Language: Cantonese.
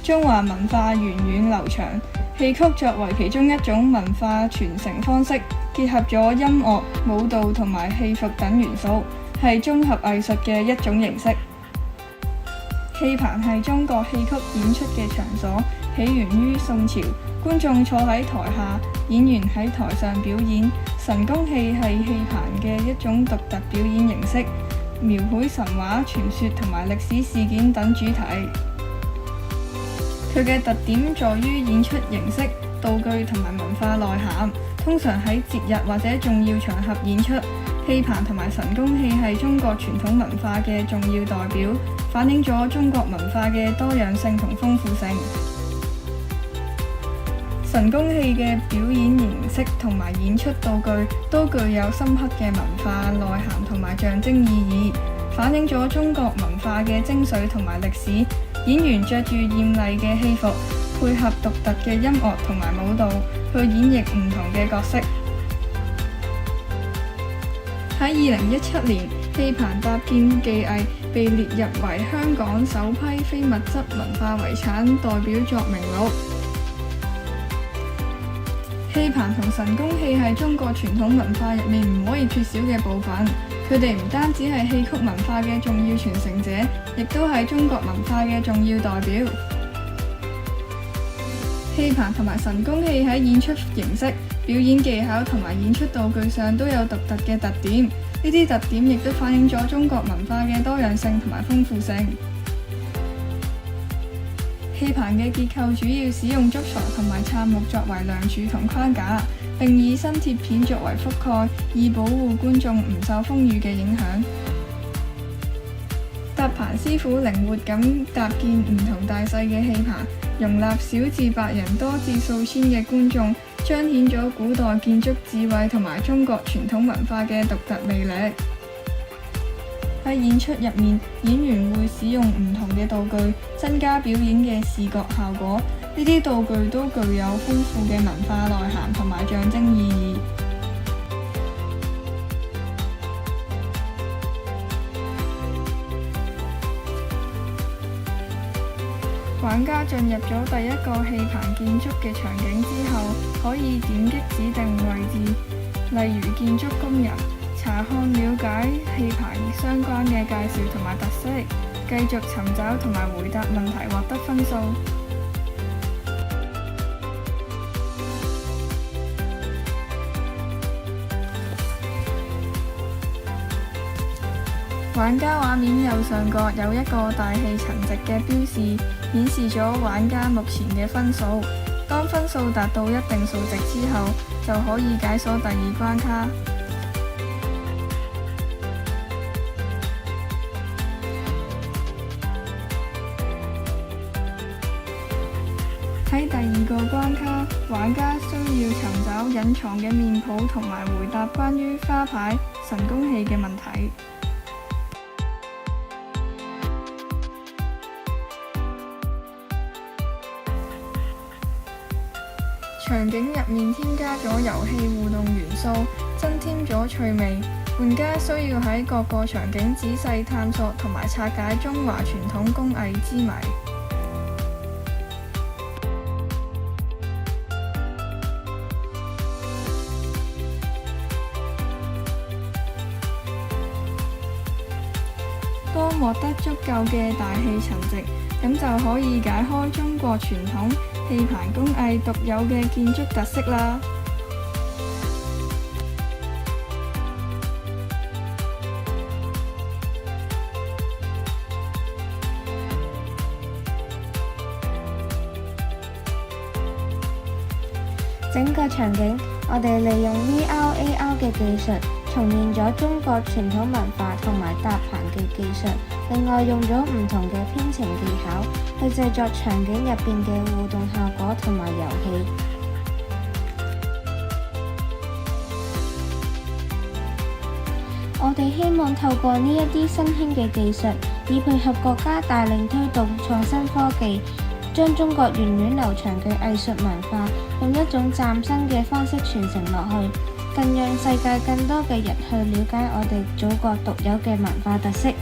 中華文化源遠流長。戲曲作為其中一種文化傳承方式，結合咗音樂、舞蹈同埋戲服等元素，係綜合藝術嘅一種形式。戲棚係中國戲曲演出嘅場所，起源於宋朝。觀眾坐喺台下，演員喺台上表演。神功戲係戲棚嘅一種獨特表演形式，描繪神話、傳說同埋歷史事件等主題。佢嘅特點在於演出形式、道具同埋文化內涵，通常喺節日或者重要場合演出。戲棚同埋神功戲係中國傳統文化嘅重要代表，反映咗中國文化嘅多樣性同豐富性。神功戲嘅表演形式同埋演出道具都具有深刻嘅文化內涵同埋象徵意義，反映咗中國文化嘅精髓同埋歷史。演員着住豔麗嘅戲服，配合獨特嘅音樂同埋舞蹈，去演繹唔同嘅角色。喺2017年，戲棚搭建技藝被列入為香港首批非物質文化遺產代表作名錄。戲棚同神功戲係中國傳統文化入面唔可以缺少嘅部分，佢哋唔單止係戲曲文化嘅重要傳承者，亦都係中國文化嘅重要代表。戲棚同埋神功戲喺演出形式、表演技巧同埋演出道具上都有獨特嘅特點，呢啲特點亦都反映咗中國文化嘅多樣性同埋豐富性。戲棚嘅結構主要使用竹材同埋杉木作為梁柱同框架，並以新鐵片作為覆蓋，以保護觀眾唔受風雨嘅影響。搭棚師傅靈活咁搭建唔同大細嘅戲棚，容納小至百人、多至數千嘅觀眾，彰顯咗古代建築智慧同埋中國傳統文化嘅獨特魅力。喺演出入面，演員會使用唔同嘅道具，增加表演嘅視覺效果。呢啲道具都具有豐富嘅文化內涵同埋象徵意義。玩家進入咗第一個戲棚建築嘅場景之後，可以點擊指定位置，例如建築工人，查看了解戲棚相關嘅介紹同埋特色，繼續尋找同埋回答問題，獲得分數。玩家畫面右上角有一個大氣層值嘅標示，顯示咗玩家目前嘅分數。當分數達到一定數值之後，就可以解鎖第二關卡。喺第二個關卡，玩家需要尋找隱藏嘅面譜同埋回答關於花牌、神功戲嘅問題。場景入面添加咗遊戲互動元素，增添咗趣味。玩家需要喺各個場景仔細探索同埋拆解中華傳統工藝之謎。當獲得足夠嘅大氣層值，咁就可以解開中國傳統戲棚工藝獨有嘅建築特色啦。整個場景，我哋利用 VR、AR 嘅技術，重現咗中國傳統文化同埋搭棚嘅技術，另外用咗唔同嘅編程技巧去製作場景入邊嘅互動效果同埋遊戲。我哋希望透過呢一啲新興嘅技術，以配合國家帶領推動創新科技，將中國源遠流長嘅藝術文化用一種嶄新嘅方式傳承落去，更讓世界更多嘅人去了解我哋祖國獨有嘅文化特色。